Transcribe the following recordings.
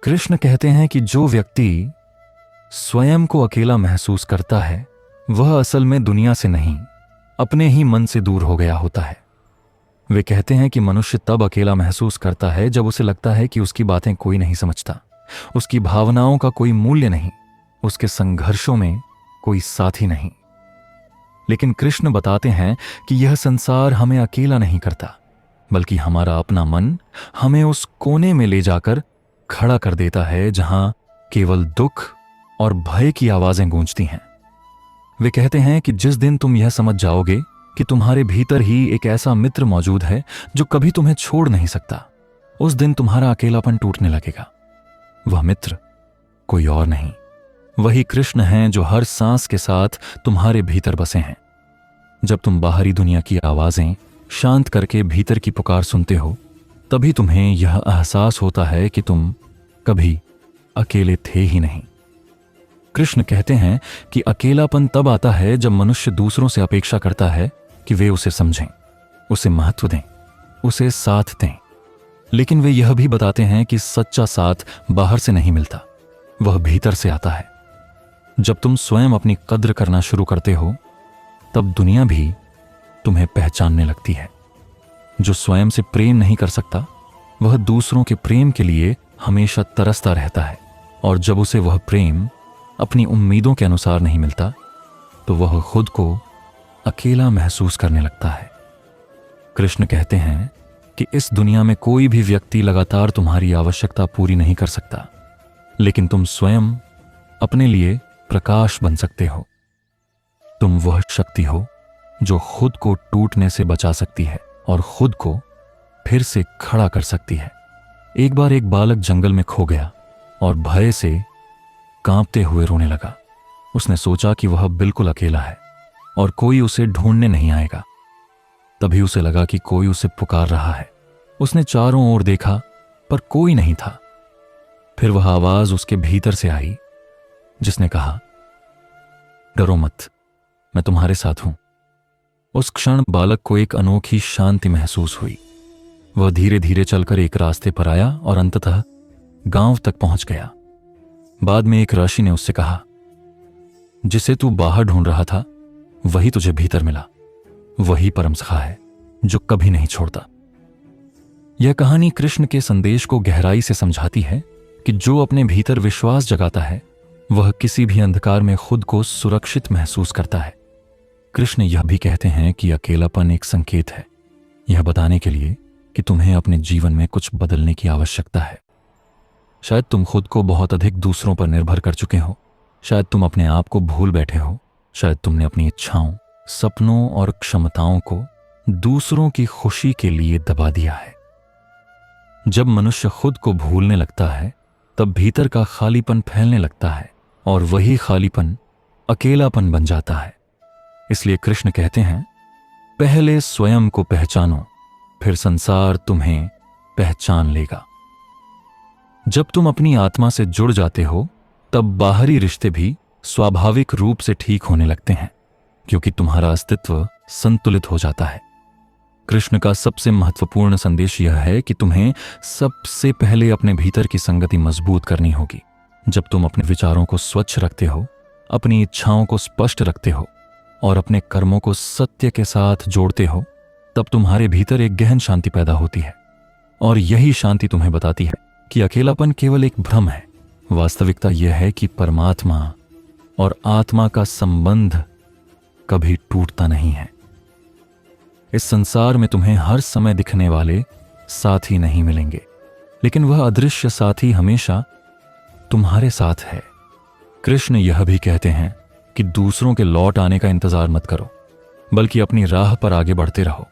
कृष्ण कहते हैं कि जो व्यक्ति स्वयं को अकेला महसूस करता है वह असल में दुनिया से नहीं, अपने ही मन से दूर हो गया होता है। वे कहते हैं कि मनुष्य तब अकेला महसूस करता है जब उसे लगता है कि उसकी बातें कोई नहीं समझता, उसकी भावनाओं का कोई मूल्य नहीं, उसके संघर्षों में कोई साथी नहीं। लेकिन कृष्ण बताते हैं कि यह संसार हमें अकेला नहीं करता, बल्कि हमारा अपना मन हमें उस कोने में ले जाकर खड़ा कर देता है जहां केवल दुख और भय की आवाजें गूंजती हैं। वे कहते हैं कि जिस दिन तुम यह समझ जाओगे कि तुम्हारे भीतर ही एक ऐसा मित्र मौजूद है जो कभी तुम्हें छोड़ नहीं सकता, उस दिन तुम्हारा अकेलापन टूटने लगेगा। वह मित्र कोई और नहीं, वही कृष्ण हैं जो हर सांस के साथ तुम्हारे भीतर बसे हैं। जब तुम बाहरी दुनिया की आवाजें शांत करके भीतर की पुकार सुनते हो, तभी तुम्हें यह एहसास होता है कि तुम कभी अकेले थे ही नहीं। कृष्ण कहते हैं कि अकेलापन तब आता है जब मनुष्य दूसरों से अपेक्षा करता है कि वे उसे समझें, उसे महत्व दें, उसे साथ दें। लेकिन वे यह भी बताते हैं कि सच्चा साथ बाहर से नहीं मिलता, वह भीतर से आता है। जब तुम स्वयं अपनी कद्र करना शुरू करते हो, तब दुनिया भी तुम्हें पहचानने लगती है। जो स्वयं से प्रेम नहीं कर सकता, वह दूसरों के प्रेम के लिए हमेशा तरसता रहता है, और जब उसे वह प्रेम अपनी उम्मीदों के अनुसार नहीं मिलता, तो वह खुद को अकेला महसूस करने लगता है। कृष्ण कहते हैं कि इस दुनिया में कोई भी व्यक्ति लगातार तुम्हारी आवश्यकता पूरी नहीं कर सकता, लेकिन तुम स्वयं अपने लिए प्रकाश बन सकते हो। तुम वह शक्ति हो जो खुद को टूटने से बचा सकती है और खुद को फिर से खड़ा कर सकती है। एक बार एक बालक जंगल में खो गया और भय से कांपते हुए रोने लगा। उसने सोचा कि वह बिल्कुल अकेला है और कोई उसे ढूंढने नहीं आएगा। तभी उसे लगा कि कोई उसे पुकार रहा है। उसने चारों ओर देखा, पर कोई नहीं था। फिर वह आवाज उसके भीतर से आई, जिसने कहा, डरो मत, मैं तुम्हारे साथ हूं। उस क्षण बालक को एक अनोखी शांति महसूस हुई। वह धीरे धीरे चलकर एक रास्ते पर आया और अंततः गांव तक पहुंच गया। बाद में एक ऋषि ने उससे कहा, जिसे तू बाहर ढूंढ रहा था वही तुझे भीतर मिला। वही परम सखा है जो कभी नहीं छोड़ता। यह कहानी कृष्ण के संदेश को गहराई से समझाती है कि जो अपने भीतर विश्वास जगाता है वह किसी भी अंधकार में खुद को सुरक्षित महसूस करता है। कृष्ण यह भी कहते हैं कि अकेलापन एक संकेत है, यह बताने के लिए कि तुम्हें अपने जीवन में कुछ बदलने की आवश्यकता है। शायद तुम खुद को बहुत अधिक दूसरों पर निर्भर कर चुके हो, शायद तुम अपने आप को भूल बैठे हो, शायद तुमने अपनी इच्छाओं, सपनों और क्षमताओं को दूसरों की खुशी के लिए दबा दिया है। जब मनुष्य खुद को भूलने लगता है, तब भीतर का खालीपन फैलने लगता है और वही खालीपन अकेलापन बन जाता है। इसलिए कृष्ण कहते हैं, पहले स्वयं को पहचानो, फिर संसार तुम्हें पहचान लेगा। जब तुम अपनी आत्मा से जुड़ जाते हो, तब बाहरी रिश्ते भी स्वाभाविक रूप से ठीक होने लगते हैं, क्योंकि तुम्हारा अस्तित्व संतुलित हो जाता है। कृष्ण का सबसे महत्वपूर्ण संदेश यह है कि तुम्हें सबसे पहले अपने भीतर की संगति मजबूत करनी होगी। जब तुम अपने विचारों को स्वच्छ रखते हो, अपनी इच्छाओं को स्पष्ट रखते हो और अपने कर्मों को सत्य के साथ जोड़ते हो, तब तुम्हारे भीतर एक गहन शांति पैदा होती है। और यही शांति तुम्हें बताती है कि अकेलापन केवल एक भ्रम है। वास्तविकता यह है कि परमात्मा और आत्मा का संबंध कभी टूटता नहीं है। इस संसार में तुम्हें हर समय दिखने वाले साथी नहीं मिलेंगे, लेकिन वह अदृश्य साथी हमेशा तुम्हारे साथ है। कृष्ण यह भी कहते हैं कि दूसरों के लौट आने का इंतजार मत करो, बल्कि अपनी राह पर आगे बढ़ते रहो।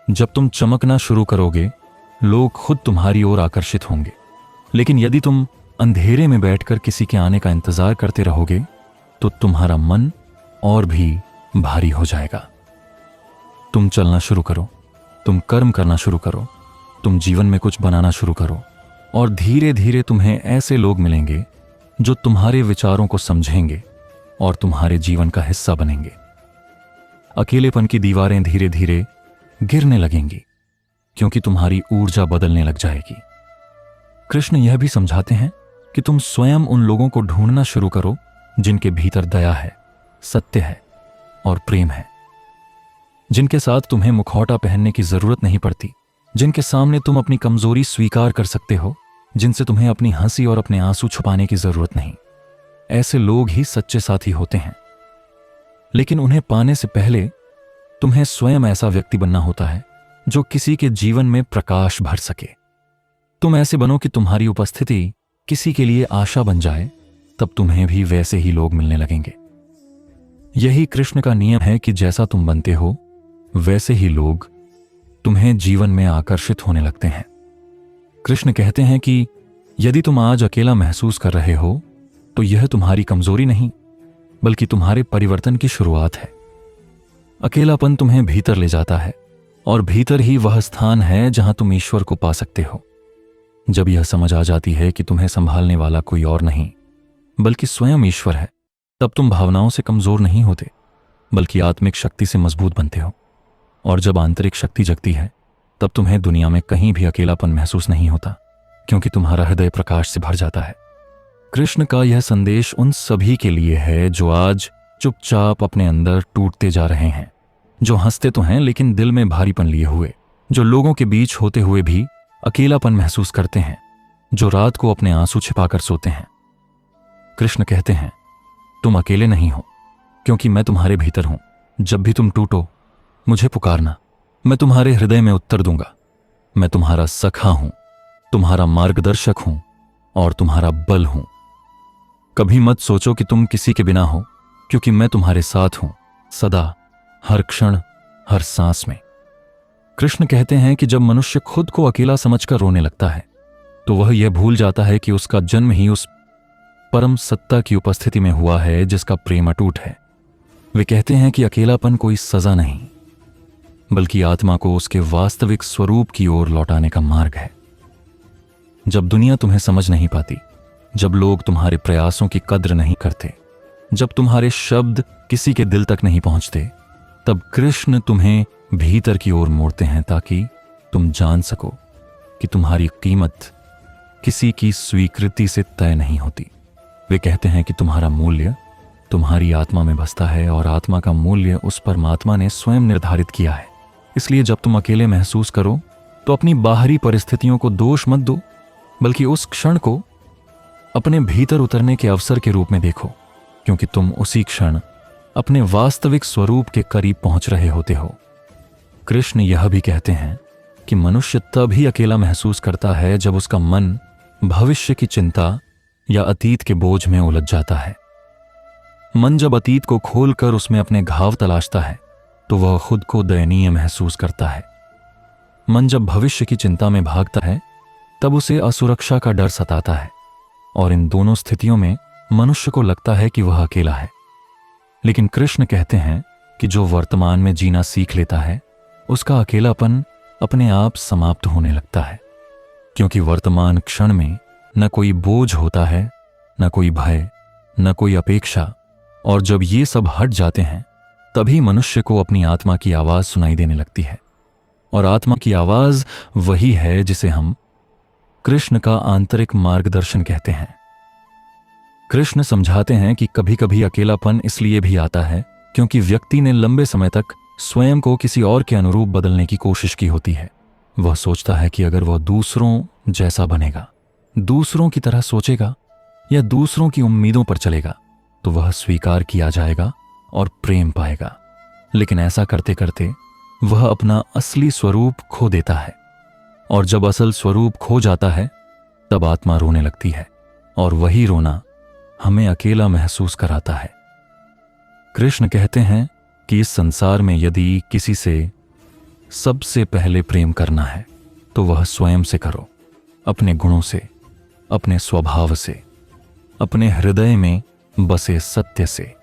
जब तुम चमकना शुरू करोगे, लोग खुद तुम्हारी ओर आकर्षित होंगे। लेकिन यदि तुम अंधेरे में बैठकर किसी के आने का इंतजार करते रहोगे, तो तुम्हारा मन और भी भारी हो जाएगा। तुम चलना शुरू करो, तुम कर्म करना शुरू करो, तुम जीवन में कुछ बनाना शुरू करो, और धीरे धीरे तुम्हें ऐसे लोग मिलेंगे जो तुम्हारे विचारों को समझेंगे और तुम्हारे जीवन का हिस्सा बनेंगे। अकेलेपन की दीवारें धीरे धीरे गिरने लगेंगी, क्योंकि तुम्हारी ऊर्जा बदलने लग जाएगी। कृष्ण यह भी समझाते हैं कि तुम स्वयं उन लोगों को ढूंढना शुरू करो जिनके भीतर दया है, सत्य है और प्रेम है, जिनके साथ तुम्हें मुखौटा पहनने की जरूरत नहीं पड़ती, जिनके सामने तुम अपनी कमजोरी स्वीकार कर सकते हो, जिनसे तुम्हें अपनी हंसी और अपने आंसू छुपाने की जरूरत नहीं। ऐसे लोग ही सच्चे साथी होते हैं। लेकिन उन्हें पाने से पहले तुम्हें स्वयं ऐसा व्यक्ति बनना होता है जो किसी के जीवन में प्रकाश भर सके। तुम ऐसे बनो कि तुम्हारी उपस्थिति किसी के लिए आशा बन जाए, तब तुम्हें भी वैसे ही लोग मिलने लगेंगे। यही कृष्ण का नियम है कि जैसा तुम बनते हो वैसे ही लोग तुम्हें जीवन में आकर्षित होने लगते हैं। कृष्ण कहते हैं कि यदि तुम आज अकेला महसूस कर रहे हो तो यह तुम्हारी कमजोरी नहीं बल्कि तुम्हारे परिवर्तन की शुरुआत है। अकेलापन तुम्हें भीतर ले जाता है और भीतर ही वह स्थान है जहां तुम ईश्वर को पा सकते हो। जब यह समझ आ जाती है कि तुम्हें संभालने वाला कोई और नहीं बल्कि स्वयं ईश्वर है, तब तुम भावनाओं से कमजोर नहीं होते बल्कि आत्मिक शक्ति से मजबूत बनते हो। और जब आंतरिक शक्ति जगती है तब तुम्हें दुनिया में कहीं भी अकेलापन महसूस नहीं होता, क्योंकि तुम्हारा हृदय प्रकाश से भर जाता है। कृष्ण का यह संदेश उन सभी के लिए है जो आज चुपचाप अपने अंदर टूटते जा रहे हैं, जो हंसते तो हैं लेकिन दिल में भारीपन लिए हुए, जो लोगों के बीच होते हुए भी अकेलापन महसूस करते हैं, जो रात को अपने आंसू छिपाकर सोते हैं। कृष्ण कहते हैं, तुम अकेले नहीं हो, क्योंकि मैं तुम्हारे भीतर हूं। जब भी तुम टूटो मुझे पुकारना, मैं तुम्हारे हृदय में उत्तर दूंगा। मैं तुम्हारा सखा हूं, तुम्हारा मार्गदर्शक हूं और तुम्हारा बल हूं। कभी मत सोचो कि तुम किसी के बिना हो, क्योंकि मैं तुम्हारे साथ हूं, सदा, हर क्षण, हर सांस में। कृष्ण कहते हैं कि जब मनुष्य खुद को अकेला समझकर रोने लगता है तो वह यह भूल जाता है कि उसका जन्म ही उस परम सत्ता की उपस्थिति में हुआ है जिसका प्रेम अटूट है। वे कहते हैं कि अकेलापन कोई सजा नहीं बल्कि आत्मा को उसके वास्तविक स्वरूप की ओर लौटाने का मार्ग है। जब दुनिया तुम्हें समझ नहीं पाती, जब लोग तुम्हारे प्रयासों की कद्र नहीं करते, जब तुम्हारे शब्द किसी के दिल तक नहीं पहुंचते, तब कृष्ण तुम्हें भीतर की ओर मोड़ते हैं ताकि तुम जान सको कि तुम्हारी कीमत किसी की स्वीकृति से तय नहीं होती। वे कहते हैं कि तुम्हारा मूल्य तुम्हारी आत्मा में बसता है और आत्मा का मूल्य उस परमात्मा ने स्वयं निर्धारित किया है। इसलिए जब तुम अकेले महसूस करो तो अपनी बाहरी परिस्थितियों को दोष मत दो, बल्कि उस क्षण को अपने भीतर उतरने के अवसर के रूप में देखो, क्योंकि तुम उसी क्षण अपने वास्तविक स्वरूप के करीब पहुंच रहे होते हो। कृष्ण यह भी कहते हैं कि मनुष्य तभी अकेला महसूस करता है जब उसका मन भविष्य की चिंता या अतीत के बोझ में उलझ जाता है। मन जब अतीत को खोलकर उसमें अपने घाव तलाशता है तो वह खुद को दयनीय महसूस करता है। मन जब भविष्य की चिंता में भागता है तब उसे असुरक्षा का डर सताता है, और इन दोनों स्थितियों में मनुष्य को लगता है कि वह अकेला है। लेकिन कृष्ण कहते हैं कि जो वर्तमान में जीना सीख लेता है उसका अकेलापन अपने आप समाप्त होने लगता है, क्योंकि वर्तमान क्षण में न कोई बोझ होता है, न कोई भय, न कोई अपेक्षा। और जब ये सब हट जाते हैं तभी मनुष्य को अपनी आत्मा की आवाज सुनाई देने लगती है, और आत्मा की आवाज वही है जिसे हम कृष्ण का आंतरिक मार्गदर्शन कहते हैं। कृष्ण समझाते हैं कि कभी कभी अकेलापन इसलिए भी आता है क्योंकि व्यक्ति ने लंबे समय तक स्वयं को किसी और के अनुरूप बदलने की कोशिश की होती है। वह सोचता है कि अगर वह दूसरों जैसा बनेगा, दूसरों की तरह सोचेगा या दूसरों की उम्मीदों पर चलेगा तो वह स्वीकार किया जाएगा और प्रेम पाएगा। लेकिन ऐसा करते करते वह अपना असली स्वरूप खो देता है, और जब असल स्वरूप खो जाता है तब आत्मा रोने लगती है, और वही रोना हमें अकेला महसूस कराता है। कृष्ण कहते हैं कि इस संसार में यदि किसी से सबसे पहले प्रेम करना है तो वह स्वयं से करो, अपने गुणों से, अपने स्वभाव से, अपने हृदय में बसे सत्य से।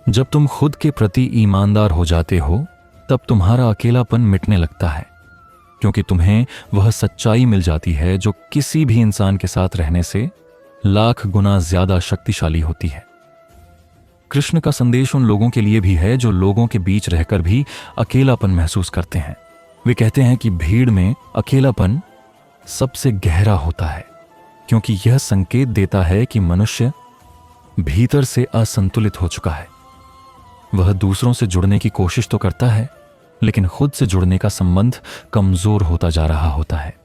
जब तुम खुद के प्रति ईमानदार हो जाते हो तब तुम्हारा अकेलापन मिटने लगता है, क्योंकि तुम्हें वह सच्चाई मिल जाती है जो किसी भी इंसान के साथ रहने से लाख गुना ज्यादा शक्तिशाली होती है। कृष्ण का संदेश उन लोगों के लिए भी है जो लोगों के बीच रहकर भी अकेलापन महसूस करते हैं। वे कहते हैं कि भीड़ में अकेलापन सबसे गहरा होता है, क्योंकि यह संकेत देता है कि मनुष्य भीतर से असंतुलित हो चुका है। वह दूसरों से जुड़ने की कोशिश तो करता है, लेकिन खुद से जुड़ने का संबंध कमजोर होता जा रहा होता है।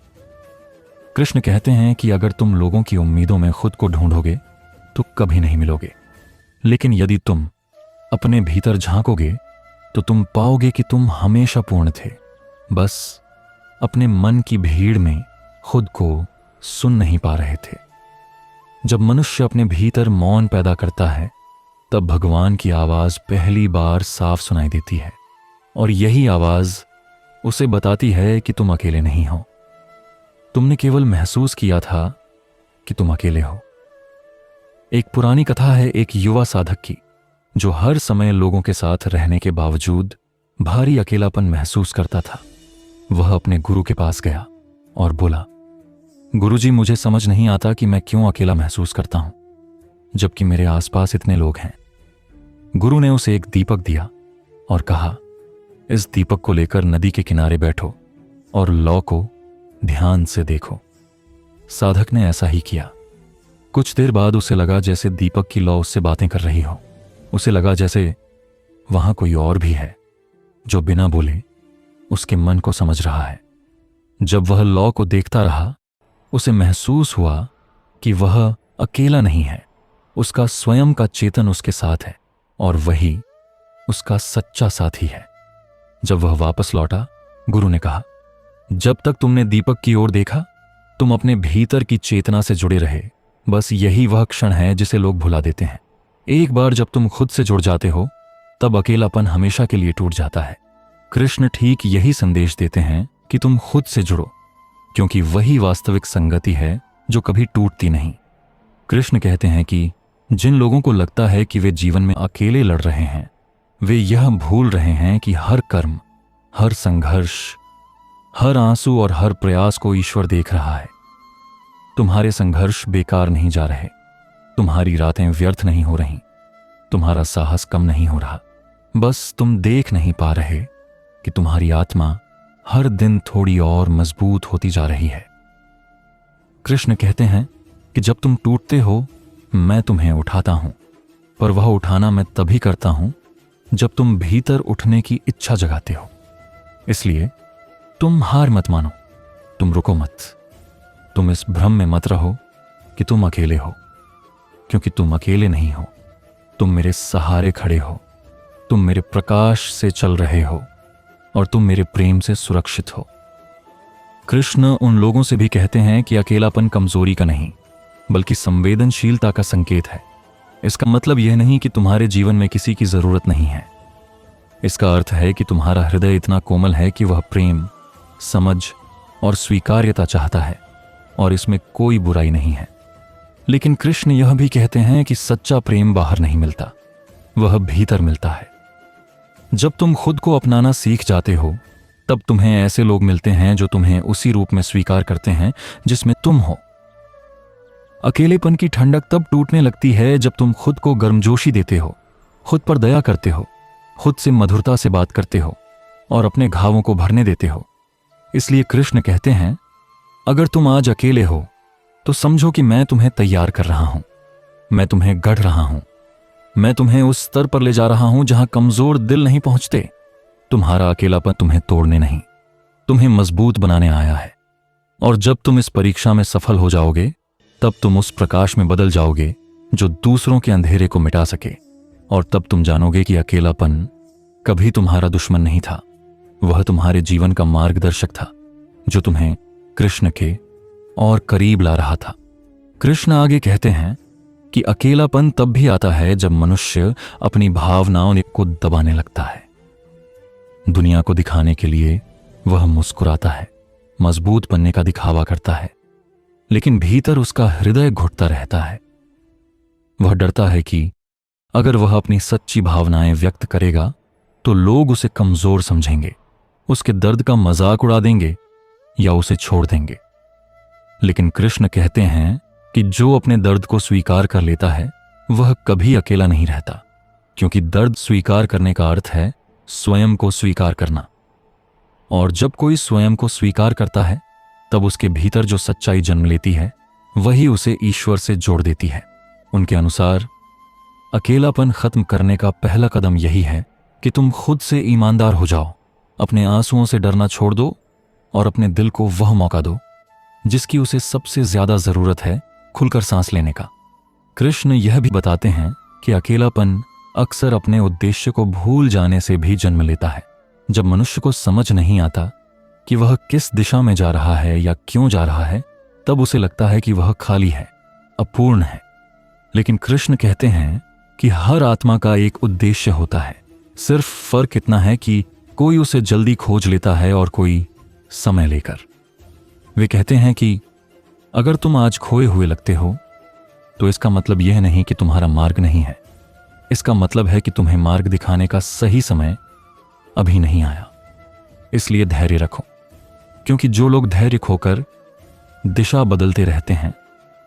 कृष्ण कहते हैं कि अगर तुम लोगों की उम्मीदों में खुद को ढूंढोगे तो कभी नहीं मिलोगे, लेकिन यदि तुम अपने भीतर झांकोगे तो तुम पाओगे कि तुम हमेशा पूर्ण थे, बस अपने मन की भीड़ में खुद को सुन नहीं पा रहे थे। जब मनुष्य अपने भीतर मौन पैदा करता है, तब भगवान की आवाज पहली बार साफ सुनाई देती है, और यही आवाज उसे बताती है कि तुम अकेले नहीं हो। तुमने केवल महसूस किया था कि तुम अकेले हो। एक पुरानी कथा है एक युवा साधक की, जो हर समय लोगों के साथ रहने के बावजूद भारी अकेलापन महसूस करता था। वह अपने गुरु के पास गया और बोला, गुरुजी, मुझे समझ नहीं आता कि मैं क्यों अकेला महसूस करता हूं, जबकि मेरे आसपास इतने लोग हैं। गुरु ने उसे एक दीपक दिया और कहा, इस दीपक को लेकर नदी के किनारे बैठो और लौ को ध्यान से देखो। साधक ने ऐसा ही किया। कुछ देर बाद उसे लगा जैसे दीपक की लौ उससे बातें कर रही हो। उसे लगा जैसे वहां कोई और भी है जो बिना बोले उसके मन को समझ रहा है। जब वह लौ को देखता रहा, उसे महसूस हुआ कि वह अकेला नहीं है, उसका स्वयं का चेतन उसके साथ है, और वही उसका सच्चा साथी है। जब वह वापस लौटा, गुरु ने कहा, जब तक तुमने दीपक की ओर देखा, तुम अपने भीतर की चेतना से जुड़े रहे। बस यही वह क्षण है जिसे लोग भुला देते हैं। एक बार जब तुम खुद से जुड़ जाते हो, तब अकेलापन हमेशा के लिए टूट जाता है। कृष्ण ठीक यही संदेश देते हैं कि तुम खुद से जुड़ो, क्योंकि वही वास्तविक संगति है जो कभी टूटती नहीं। कृष्ण कहते हैं कि जिन लोगों को लगता है कि वे जीवन में अकेले लड़ रहे हैं, वे यह भूल रहे हैं कि हर कर्म, हर संघर्ष, हर आंसू और हर प्रयास को ईश्वर देख रहा है। तुम्हारे संघर्ष बेकार नहीं जा रहे, तुम्हारी रातें व्यर्थ नहीं हो रही, तुम्हारा साहस कम नहीं हो रहा। बस तुम देख नहीं पा रहे कि तुम्हारी आत्मा हर दिन थोड़ी और मजबूत होती जा रही है। कृष्ण कहते हैं कि जब तुम टूटते हो, मैं तुम्हें उठाता हूं, पर वह उठाना मैं तभी करता हूं जब तुम भीतर उठने की इच्छा जगाते हो। इसलिए तुम हार मत मानो, तुम रुको मत, तुम इस भ्रम में मत रहो कि तुम अकेले हो, क्योंकि तुम अकेले नहीं हो। तुम मेरे सहारे खड़े हो, तुम मेरे प्रकाश से चल रहे हो, और तुम मेरे प्रेम से सुरक्षित हो। कृष्ण उन लोगों से भी कहते हैं कि अकेलापन कमजोरी का नहीं, बल्कि संवेदनशीलता का संकेत है। इसका मतलब यह नहीं कि तुम्हारे जीवन में किसी की जरूरत नहीं है। इसका अर्थ है कि तुम्हारा हृदय इतना कोमल है कि वह प्रेम, समझ और स्वीकार्यता चाहता है, और इसमें कोई बुराई नहीं है। लेकिन कृष्ण यह भी कहते हैं कि सच्चा प्रेम बाहर नहीं मिलता, वह भीतर मिलता है। जब तुम खुद को अपनाना सीख जाते हो, तब तुम्हें ऐसे लोग मिलते हैं जो तुम्हें उसी रूप में स्वीकार करते हैं जिसमें तुम हो। अकेलेपन की ठंडक तब टूटने लगती है जब तुम खुद को गर्मजोशी देते हो, खुद पर दया करते हो, खुद से मधुरता से बात करते हो, और अपने घावों को भरने देते हो। इसलिए कृष्ण कहते हैं, अगर तुम आज अकेले हो तो समझो कि मैं तुम्हें तैयार कर रहा हूं, मैं तुम्हें गढ़ रहा हूं, मैं तुम्हें उस स्तर पर ले जा रहा हूं जहां कमजोर दिल नहीं पहुंचते। तुम्हारा अकेलापन तुम्हें तोड़ने नहीं, तुम्हें मजबूत बनाने आया है। और जब तुम इस परीक्षा में सफल हो जाओगे, तब तुम उस प्रकाश में बदल जाओगे जो दूसरों के अंधेरे को मिटा सके। और तब तुम जानोगे कि अकेलापन कभी तुम्हारा दुश्मन नहीं था, वह तुम्हारे जीवन का मार्गदर्शक था, जो तुम्हें कृष्ण के और करीब ला रहा था। कृष्ण आगे कहते हैं कि अकेलापन तब भी आता है जब मनुष्य अपनी भावनाओं को दबाने लगता है। दुनिया को दिखाने के लिए वह मुस्कुराता है, मजबूत बनने का दिखावा करता है, लेकिन भीतर उसका हृदय घुटता रहता है। वह डरता है कि अगर वह अपनी सच्ची भावनाएं व्यक्त करेगा तो लोग उसे कमजोर समझेंगे, उसके दर्द का मजाक उड़ा देंगे या उसे छोड़ देंगे। लेकिन कृष्ण कहते हैं कि जो अपने दर्द को स्वीकार कर लेता है वह कभी अकेला नहीं रहता, क्योंकि दर्द स्वीकार करने का अर्थ है स्वयं को स्वीकार करना। और जब कोई स्वयं को स्वीकार करता है तब उसके भीतर जो सच्चाई जन्म लेती है वही उसे ईश्वर से जोड़ देती है। उनके अनुसार अकेलापन खत्म करने का पहला कदम यही है कि तुम खुद से ईमानदार हो जाओ, अपने आंसुओं से डरना छोड़ दो और अपने दिल को वह मौका दो जिसकी उसे सबसे ज्यादा जरूरत है, खुलकर सांस लेने का। कृष्ण यह भी बताते हैं कि अकेलापन अक्सर अपने उद्देश्य को भूल जाने से भी जन्म लेता है। जब मनुष्य को समझ नहीं आता कि वह किस दिशा में जा रहा है या क्यों जा रहा है, तब उसे लगता है कि वह खाली है, अपूर्ण है। लेकिन कृष्ण कहते हैं कि हर आत्मा का एक उद्देश्य होता है, सिर्फ फर्क इतना है कि कोई उसे जल्दी खोज लेता है और कोई समय लेकर। वे कहते हैं कि अगर तुम आज खोए हुए लगते हो तो इसका मतलब यह नहीं कि तुम्हारा मार्ग नहीं है, इसका मतलब है कि तुम्हें मार्ग दिखाने का सही समय अभी नहीं आया। इसलिए धैर्य रखो, क्योंकि जो लोग धैर्य खोकर दिशा बदलते रहते हैं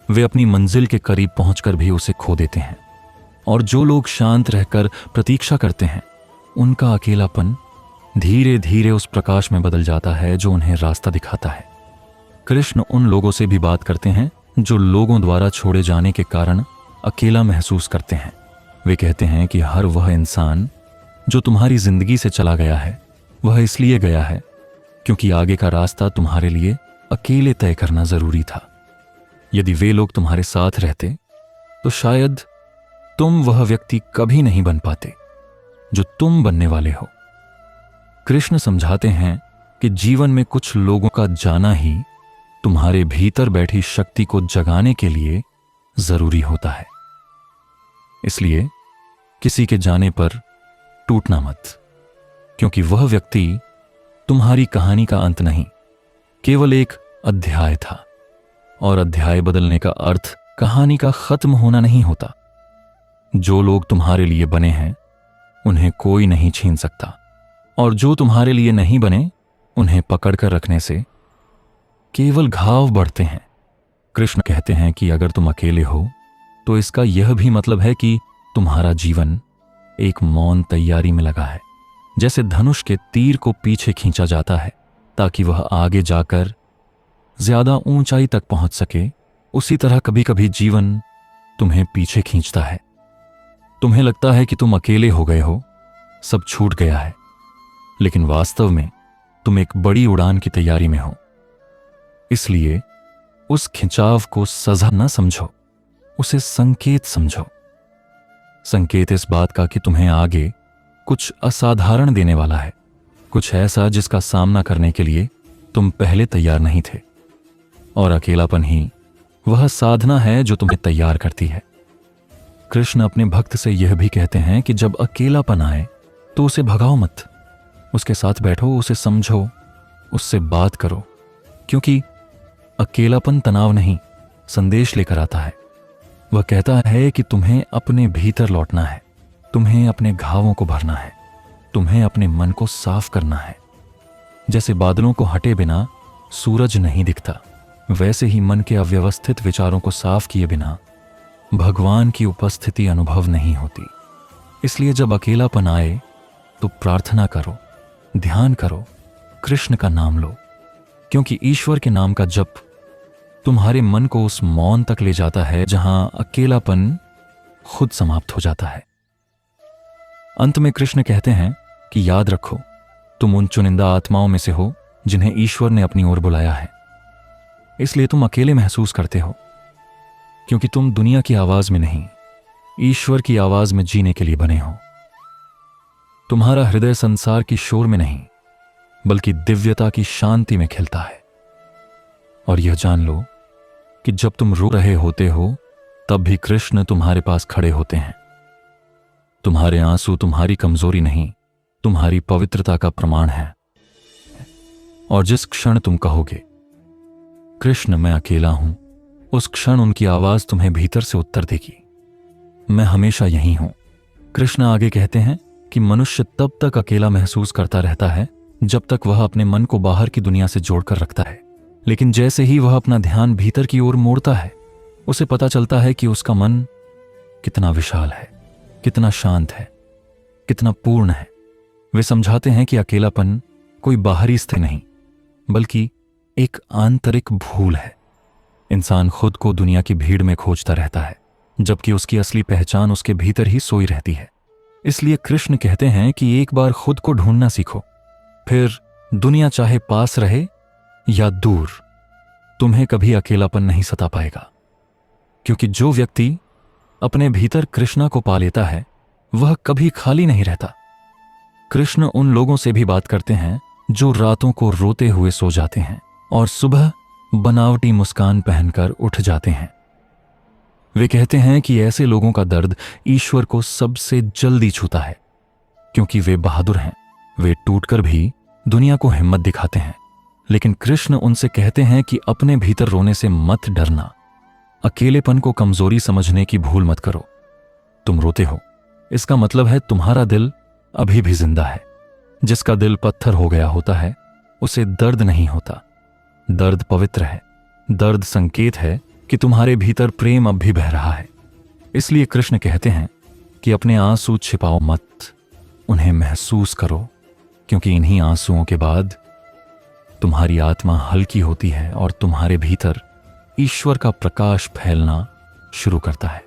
वे अपनी मंजिल के करीब पहुंचकर भी उसे खो देते हैं, और जो लोग शांत रहकर प्रतीक्षा करते हैं उनका अकेलापन धीरे धीरे उस प्रकाश में बदल जाता है जो उन्हें रास्ता दिखाता है। कृष्ण उन लोगों से भी बात करते हैं जो लोगों द्वारा छोड़े जाने के कारण अकेला महसूस करते हैं। वे कहते हैं कि हर वह इंसान जो तुम्हारी जिंदगी से चला गया है वह इसलिए गया है क्योंकि आगे का रास्ता तुम्हारे लिए अकेले तय करना जरूरी था। यदि वे लोग तुम्हारे साथ रहते तो शायद तुम वह व्यक्ति कभी नहीं बन पाते जो तुम बनने वाले हो। कृष्ण समझाते हैं कि जीवन में कुछ लोगों का जाना ही तुम्हारे भीतर बैठी शक्ति को जगाने के लिए जरूरी होता है। इसलिए किसी के जाने पर टूटना मत, क्योंकि वह व्यक्ति तुम्हारी कहानी का अंत नहीं, केवल एक अध्याय था, और अध्याय बदलने का अर्थ कहानी का खत्म होना नहीं होता। जो लोग तुम्हारे लिए बने हैं उन्हें कोई नहीं छीन सकता, और जो तुम्हारे लिए नहीं बने उन्हें पकड़कर रखने से केवल घाव बढ़ते हैं। कृष्ण कहते हैं कि अगर तुम अकेले हो तो इसका यह भी मतलब है कि तुम्हारा जीवन एक मौन तैयारी में लगा है। जैसे धनुष के तीर को पीछे खींचा जाता है ताकि वह आगे जाकर ज्यादा ऊंचाई तक पहुंच सके, उसी तरह कभी कभी जीवन तुम्हें पीछे खींचता है। तुम्हें लगता है कि तुम अकेले हो गए हो, सब छूट गया है, लेकिन वास्तव में तुम एक बड़ी उड़ान की तैयारी में हो। इसलिए उस खिंचाव को सजा न समझो, उसे संकेत समझो। संकेत इस बात का कि तुम्हें आगे कुछ असाधारण देने वाला है, कुछ ऐसा जिसका सामना करने के लिए तुम पहले तैयार नहीं थे, और अकेलापन ही वह साधना है जो तुम्हें तैयार करती है। कृष्ण अपने भक्त से यह भी कहते हैं कि जब अकेलापन आए तो उसे भगाओ मत, उसके साथ बैठो, उसे समझो, उससे बात करो, क्योंकि अकेलापन तनाव नहीं, संदेश लेकर आता है। वह कहता है कि तुम्हें अपने भीतर लौटना है, तुम्हें अपने घावों को भरना है, तुम्हें अपने मन को साफ करना है। जैसे बादलों को हटे बिना सूरज नहीं दिखता, वैसे ही मन के अव्यवस्थित विचारों को साफ किए बिना भगवान की उपस्थिति अनुभव नहीं होती। इसलिए जब अकेलापन आए तो प्रार्थना करो, ध्यान करो, कृष्ण का नाम लो, क्योंकि ईश्वर के नाम का जप तुम्हारे मन को उस मौन तक ले जाता है जहां अकेलापन खुद समाप्त हो जाता है। अंत में कृष्ण कहते हैं कि याद रखो, तुम उन चुनिंदा आत्माओं में से हो जिन्हें ईश्वर ने अपनी ओर बुलाया है। इसलिए तुम अकेले महसूस करते हो, क्योंकि तुम दुनिया की आवाज में नहीं, ईश्वर की आवाज में जीने के लिए बने हो। तुम्हारा हृदय संसार की शोर में नहीं, बल्कि दिव्यता की शांति में खिलता है। और यह जान लो कि जब तुम रो रहे होते हो तब भी कृष्ण तुम्हारे पास खड़े होते हैं। तुम्हारे आंसू तुम्हारी कमजोरी नहीं, तुम्हारी पवित्रता का प्रमाण है। और जिस क्षण तुम कहोगे कृष्ण मैं अकेला हूं, उस क्षण उनकी आवाज तुम्हें भीतर से उत्तर देगी, मैं हमेशा यहीं हूं। कृष्ण आगे कहते हैं कि मनुष्य तब तक अकेला महसूस करता रहता है जब तक वह अपने मन को बाहर की दुनिया से जोड़कर रखता है, लेकिन जैसे ही वह अपना ध्यान भीतर की ओर मोड़ता है उसे पता चलता है कि उसका मन कितना विशाल है, कितना शांत है, कितना पूर्ण है। वे समझाते हैं कि अकेलापन कोई बाहरी स्थिति नहीं, बल्कि एक आंतरिक भूल है। इंसान खुद को दुनिया की भीड़ में खोजता रहता है, जबकि उसकी असली पहचान उसके भीतर ही सोई रहती है। इसलिए कृष्ण कहते हैं कि एक बार खुद को ढूंढना सीखो, फिर दुनिया चाहे पास रहे या दूर, तुम्हें कभी अकेलापन नहीं सता पाएगा। क्योंकि जो व्यक्ति अपने भीतर कृष्णा को पा लेता है वह कभी खाली नहीं रहता। कृष्ण उन लोगों से भी बात करते हैं जो रातों को रोते हुए सो जाते हैं और सुबह बनावटी मुस्कान पहनकर उठ जाते हैं। वे कहते हैं कि ऐसे लोगों का दर्द ईश्वर को सबसे जल्दी छूता है, क्योंकि वे बहादुर हैं। वे टूटकर भी दुनिया को हिम्मत दिखाते हैं। लेकिन कृष्ण उनसे कहते हैं कि अपने भीतर रोने से मत डरना, अकेलेपन को कमजोरी समझने की भूल मत करो। तुम रोते हो, इसका मतलब है तुम्हारा दिल अभी भी जिंदा है। जिसका दिल पत्थर हो गया होता है उसे दर्द नहीं होता। दर्द पवित्र है। दर्द संकेत है कि तुम्हारे भीतर प्रेम अब भी बह रहा है। इसलिए कृष्ण कहते हैं कि अपने आंसू छिपाओ मत, उन्हें महसूस करो, क्योंकि इन्हीं आंसुओं के बाद तुम्हारी आत्मा हल्की होती है और तुम्हारे भीतर ईश्वर का प्रकाश फैलना शुरू करता है।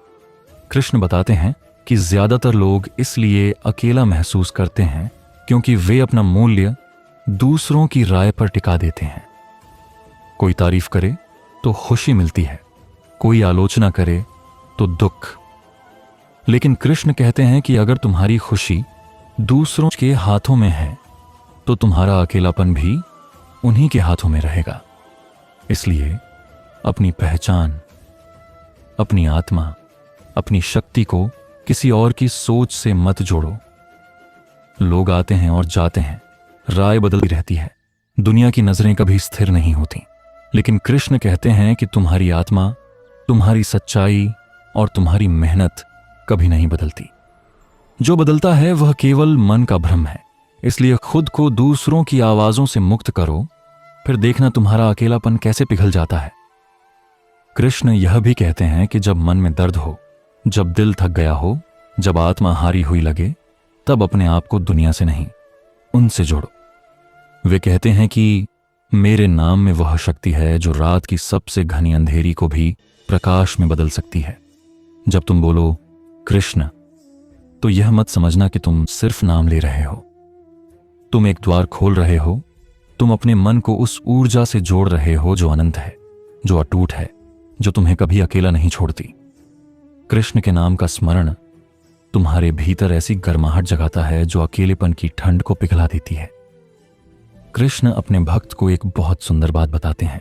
कृष्ण बताते हैं कि ज्यादातर लोग इसलिए अकेला महसूस करते हैं क्योंकि वे अपना मूल्य दूसरों की राय पर टिका देते हैं। कोई तारीफ करे तो खुशी मिलती है, कोई आलोचना करे तो दुख। लेकिन कृष्ण कहते हैं कि अगर तुम्हारी खुशी दूसरों के हाथों में है तो तुम्हारा अकेलापन भी उन्हीं के हाथों में रहेगा। इसलिए अपनी पहचान, अपनी आत्मा, अपनी शक्ति को किसी और की सोच से मत जोड़ो। लोग आते हैं और जाते हैं, राय बदलती रहती है, दुनिया की नजरें कभी स्थिर नहीं होती। लेकिन कृष्ण कहते हैं कि तुम्हारी आत्मा, तुम्हारी सच्चाई और तुम्हारी मेहनत कभी नहीं बदलती। जो बदलता है वह केवल मन का भ्रम है। इसलिए खुद को दूसरों की आवाजों से मुक्त करो, फिर देखना तुम्हारा अकेलापन कैसे पिघल जाता है। कृष्ण यह भी कहते हैं कि जब मन में दर्द हो, जब दिल थक गया हो, जब आत्मा हारी हुई लगे, तब अपने आप को दुनिया से नहीं, उनसे जोड़ो। वे कहते हैं कि मेरे नाम में वह शक्ति है जो रात की सबसे घनी अंधेरी को भी प्रकाश में बदल सकती है। जब तुम बोलो कृष्ण, तो यह मत समझना कि तुम सिर्फ नाम ले रहे हो। तुम एक द्वार खोल रहे हो। तुम अपने मन को उस ऊर्जा से जोड़ रहे हो जो अनंत है, जो अटूट है, जो तुम्हें कभी अकेला नहीं छोड़ती। कृष्ण के नाम का स्मरण तुम्हारे भीतर ऐसी गर्माहट जगाता है जो अकेलेपन की ठंड को पिघला देती है। कृष्ण अपने भक्त को एक बहुत सुंदर बात बताते हैं।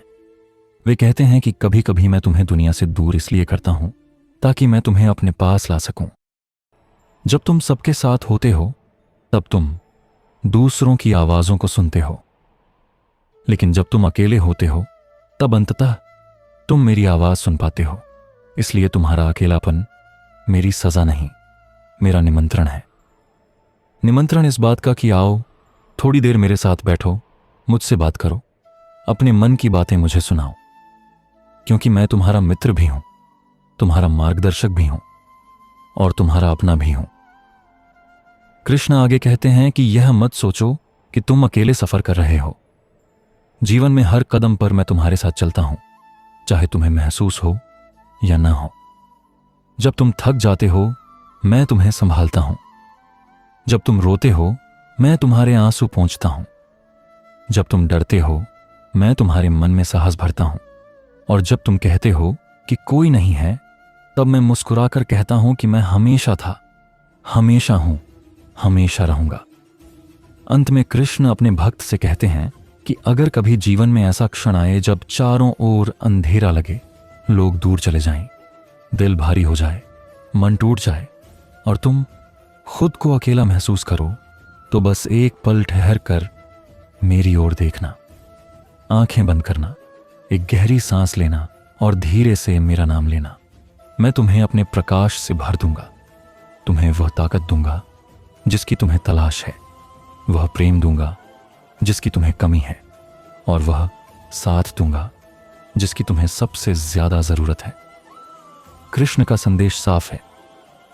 वे कहते हैं कि कभी कभी मैं तुम्हें दुनिया से दूर इसलिए करता हूं ताकि मैं तुम्हें अपने पास ला सकूं। जब तुम सबके साथ होते हो तब तुम दूसरों की आवाजों को सुनते हो, लेकिन जब तुम अकेले होते हो तब अंततः तुम मेरी आवाज सुन पाते हो। इसलिए तुम्हारा अकेलापन मेरी सजा नहीं, मेरा निमंत्रण है। निमंत्रण इस बात का कि आओ, थोड़ी देर मेरे साथ बैठो, मुझसे बात करो, अपने मन की बातें मुझे सुनाओ, क्योंकि मैं तुम्हारा मित्र भी हूं, तुम्हारा मार्गदर्शक भी हूं और तुम्हारा अपना भी हूं। कृष्ण आगे कहते हैं कि यह मत सोचो कि तुम अकेले सफर कर रहे हो। जीवन में हर कदम पर मैं तुम्हारे साथ चलता हूं, चाहे तुम्हें महसूस हो या ना हो। जब तुम थक जाते हो मैं तुम्हें संभालता हूं। जब तुम रोते हो मैं तुम्हारे आंसू पोंछता हूं। जब तुम डरते हो मैं तुम्हारे मन में साहस भरता हूं। और जब तुम कहते हो कि कोई नहीं है, तब मैं मुस्कुराकर कहता हूं कि मैं हमेशा था, हमेशा हूं, हमेशा रहूंगा। अंत में कृष्ण अपने भक्त से कहते हैं कि अगर कभी जीवन में ऐसा क्षण आए जब चारों ओर अंधेरा लगे, लोग दूर चले जाएं, दिल भारी हो जाए, मन टूट जाए और तुम खुद को अकेला महसूस करो, तो बस एक पल ठहर कर मेरी ओर देखना, आंखें बंद करना, एक गहरी सांस लेना और धीरे से मेरा नाम लेना। मैं तुम्हें अपने प्रकाश से भर दूंगा, तुम्हें वह ताकत दूंगा जिसकी तुम्हें तलाश है, वह प्रेम दूंगा जिसकी तुम्हें कमी है, और वह साथ दूंगा जिसकी तुम्हें सबसे ज्यादा जरूरत है। कृष्ण का संदेश साफ है,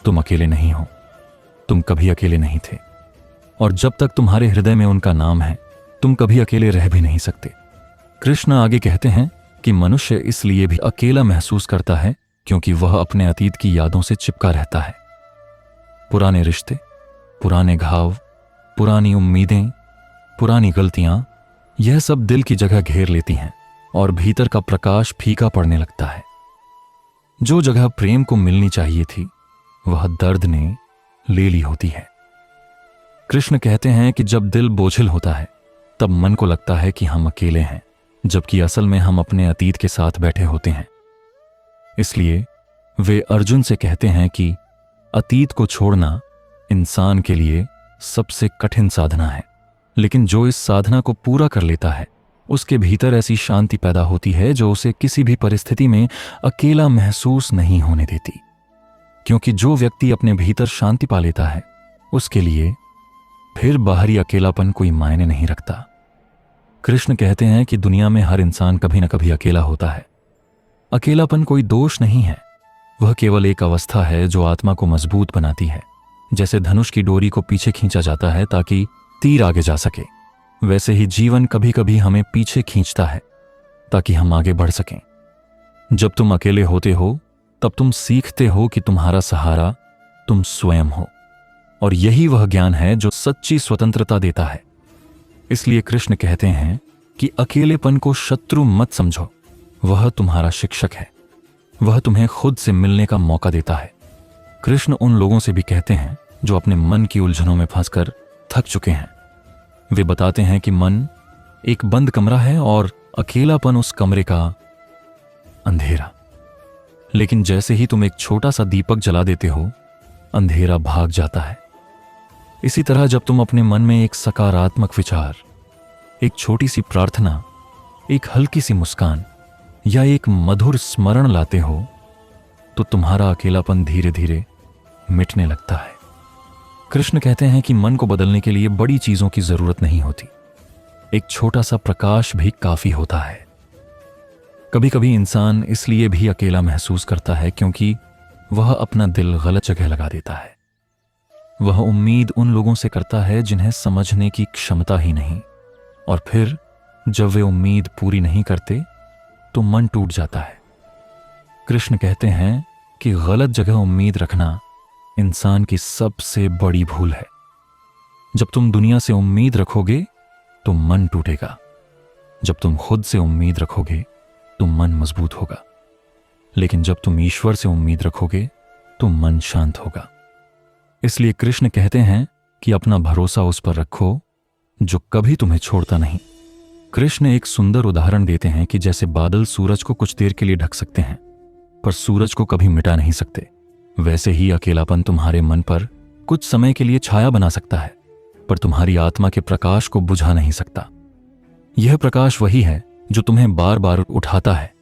तुम अकेले नहीं हो, तुम कभी अकेले नहीं थे, और जब तक तुम्हारे हृदय में उनका नाम है तुम कभी अकेले रह भी नहीं सकते। कृष्ण आगे कहते हैं कि मनुष्य इसलिए भी अकेला महसूस करता है क्योंकि वह अपने अतीत की यादों से चिपका रहता है। पुराने रिश्ते, पुराने घाव, पुरानी उम्मीदें, पुरानी गलतियां, यह सब दिल की जगह घेर लेती हैं और भीतर का प्रकाश फीका पड़ने लगता है। जो जगह प्रेम को मिलनी चाहिए थी वह दर्द ने ले ली होती है। कृष्ण कहते हैं कि जब दिल बोझिल होता है तब मन को लगता है कि हम अकेले हैं, जबकि असल में हम अपने अतीत के साथ बैठे होते हैं। इसलिए वे अर्जुन से कहते हैं कि अतीत को छोड़ना इंसान के लिए सबसे कठिन साधना है, लेकिन जो इस साधना को पूरा कर लेता है उसके भीतर ऐसी शांति पैदा होती है जो उसे किसी भी परिस्थिति में अकेला महसूस नहीं होने देती। क्योंकि जो व्यक्ति अपने भीतर शांति पा लेता है उसके लिए फिर बाहरी अकेलापन कोई मायने नहीं रखता। कृष्ण कहते हैं कि दुनिया में हर इंसान कभी न कभी अकेला होता है। अकेलापन कोई दोष नहीं है, वह केवल एक अवस्था है जो आत्मा को मजबूत बनाती है। जैसे धनुष की डोरी को पीछे खींचा जाता है ताकि तीर आगे जा सके, वैसे ही जीवन कभी कभी हमें पीछे खींचता है ताकि हम आगे बढ़ सकें। जब तुम अकेले होते हो तब तुम सीखते हो कि तुम्हारा सहारा तुम स्वयं हो, और यही वह ज्ञान है जो सच्ची स्वतंत्रता देता है। इसलिए कृष्ण कहते हैं कि अकेलेपन को शत्रु मत समझो, वह तुम्हारा शिक्षक है, वह तुम्हें खुद से मिलने का मौका देता है। कृष्ण उन लोगों से भी कहते हैं जो अपने मन की उलझनों में फंसकर थक चुके हैं। वे बताते हैं कि मन एक बंद कमरा है और अकेलापन उस कमरे का अंधेरा। लेकिन जैसे ही तुम एक छोटा सा दीपक जला देते हो, अंधेरा भाग जाता है। इसी तरह जब तुम अपने मन में एक सकारात्मक विचार, एक छोटी सी प्रार्थना, एक हल्की सी मुस्कान या एक मधुर स्मरण लाते हो तो तुम्हारा अकेलापन धीरे धीरे मिटने लगता है। कृष्ण कहते हैं कि मन को बदलने के लिए बड़ी चीजों की जरूरत नहीं होती, एक छोटा सा प्रकाश भी काफी होता है। कभी कभी इंसान इसलिए भी अकेला महसूस करता है क्योंकि वह अपना दिल गलत जगह लगा देता है। वह उम्मीद उन लोगों से करता है जिन्हें समझने की क्षमता ही नहीं, और फिर जब वे उम्मीद पूरी नहीं करते तो मन टूट जाता है। कृष्ण कहते हैं कि गलत जगह उम्मीद रखना इंसान की सबसे बड़ी भूल है। जब तुम दुनिया से उम्मीद रखोगे तो मन टूटेगा, जब तुम खुद से उम्मीद रखोगे तो मन मजबूत होगा, लेकिन जब तुम ईश्वर से उम्मीद रखोगे तो मन शांत होगा। इसलिए कृष्ण कहते हैं कि अपना भरोसा उस पर रखो जो कभी तुम्हें छोड़ता नहीं। कृष्ण एक सुंदर उदाहरण देते हैं कि जैसे बादल सूरज को कुछ देर के लिए ढक सकते हैं पर सूरज को कभी मिटा नहीं सकते, वैसे ही अकेलापन तुम्हारे मन पर कुछ समय के लिए छाया बना सकता है पर तुम्हारी आत्मा के प्रकाश को बुझा नहीं सकता। यह प्रकाश वही है जो तुम्हें बार बार उठाता है,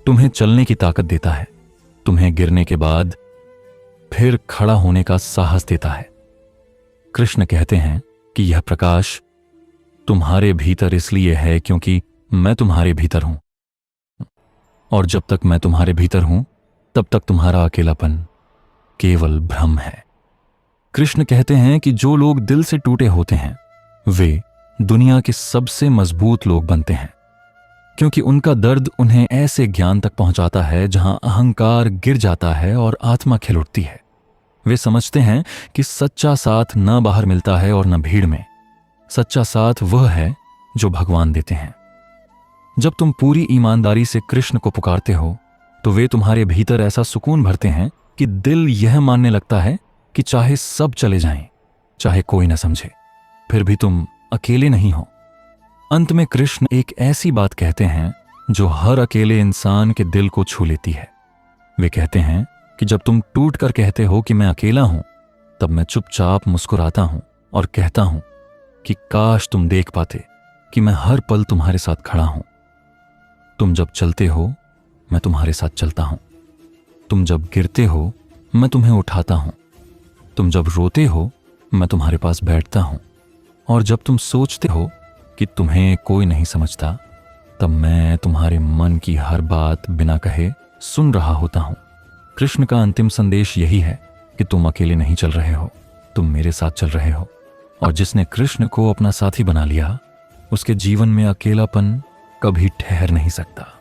तुम्हें चलने की ताकत देता है, तुम्हें गिरने के बाद फिर खड़ा होने का साहस देता है। कृष्ण कहते हैं कि यह प्रकाश तुम्हारे भीतर इसलिए है क्योंकि मैं तुम्हारे भीतर हूं, और जब तक मैं तुम्हारे भीतर हूं तब तक तुम्हारा अकेलापन केवल भ्रम है। कृष्ण कहते हैं कि जो लोग दिल से टूटे होते हैं वे दुनिया के सबसे मजबूत लोग बनते हैं, क्योंकि उनका दर्द उन्हें ऐसे ज्ञान तक पहुंचाता है जहां अहंकार गिर जाता है और आत्मा खिल उठती है। वे समझते हैं कि सच्चा साथ न बाहर मिलता है और न भीड़ में, सच्चा साथ वह है जो भगवान देते हैं। जब तुम पूरी ईमानदारी से कृष्ण को पुकारते हो तो वे तुम्हारे भीतर ऐसा सुकून भरते हैं कि दिल यह मानने लगता है कि चाहे सब चले जाएं, चाहे कोई न समझे, फिर भी तुम अकेले नहीं हो। अंत में कृष्ण एक ऐसी बात कहते हैं जो हर अकेले इंसान के दिल को छू लेती है। वे कहते हैं कि जब तुम टूट कर कहते हो कि मैं अकेला हूं, तब मैं चुपचाप मुस्कुराता हूं और कहता हूं कि काश तुम देख पाते कि मैं हर पल तुम्हारे साथ खड़ा हूं। तुम जब चलते हो मैं तुम्हारे साथ चलता हूं, तुम जब गिरते हो मैं तुम्हें उठाता हूं, तुम जब रोते हो मैं तुम्हारे पास बैठता हूं, और जब तुम सोचते हो कि तुम्हें कोई नहीं समझता तब मैं तुम्हारे मन की हर बात बिना कहे सुन रहा होता हूं। कृष्ण का अंतिम संदेश यही है कि तुम अकेले नहीं चल रहे हो, तुम मेरे साथ चल रहे हो, और जिसने कृष्ण को अपना साथी बना लिया उसके जीवन में अकेलापन कभी ठहर नहीं सकता।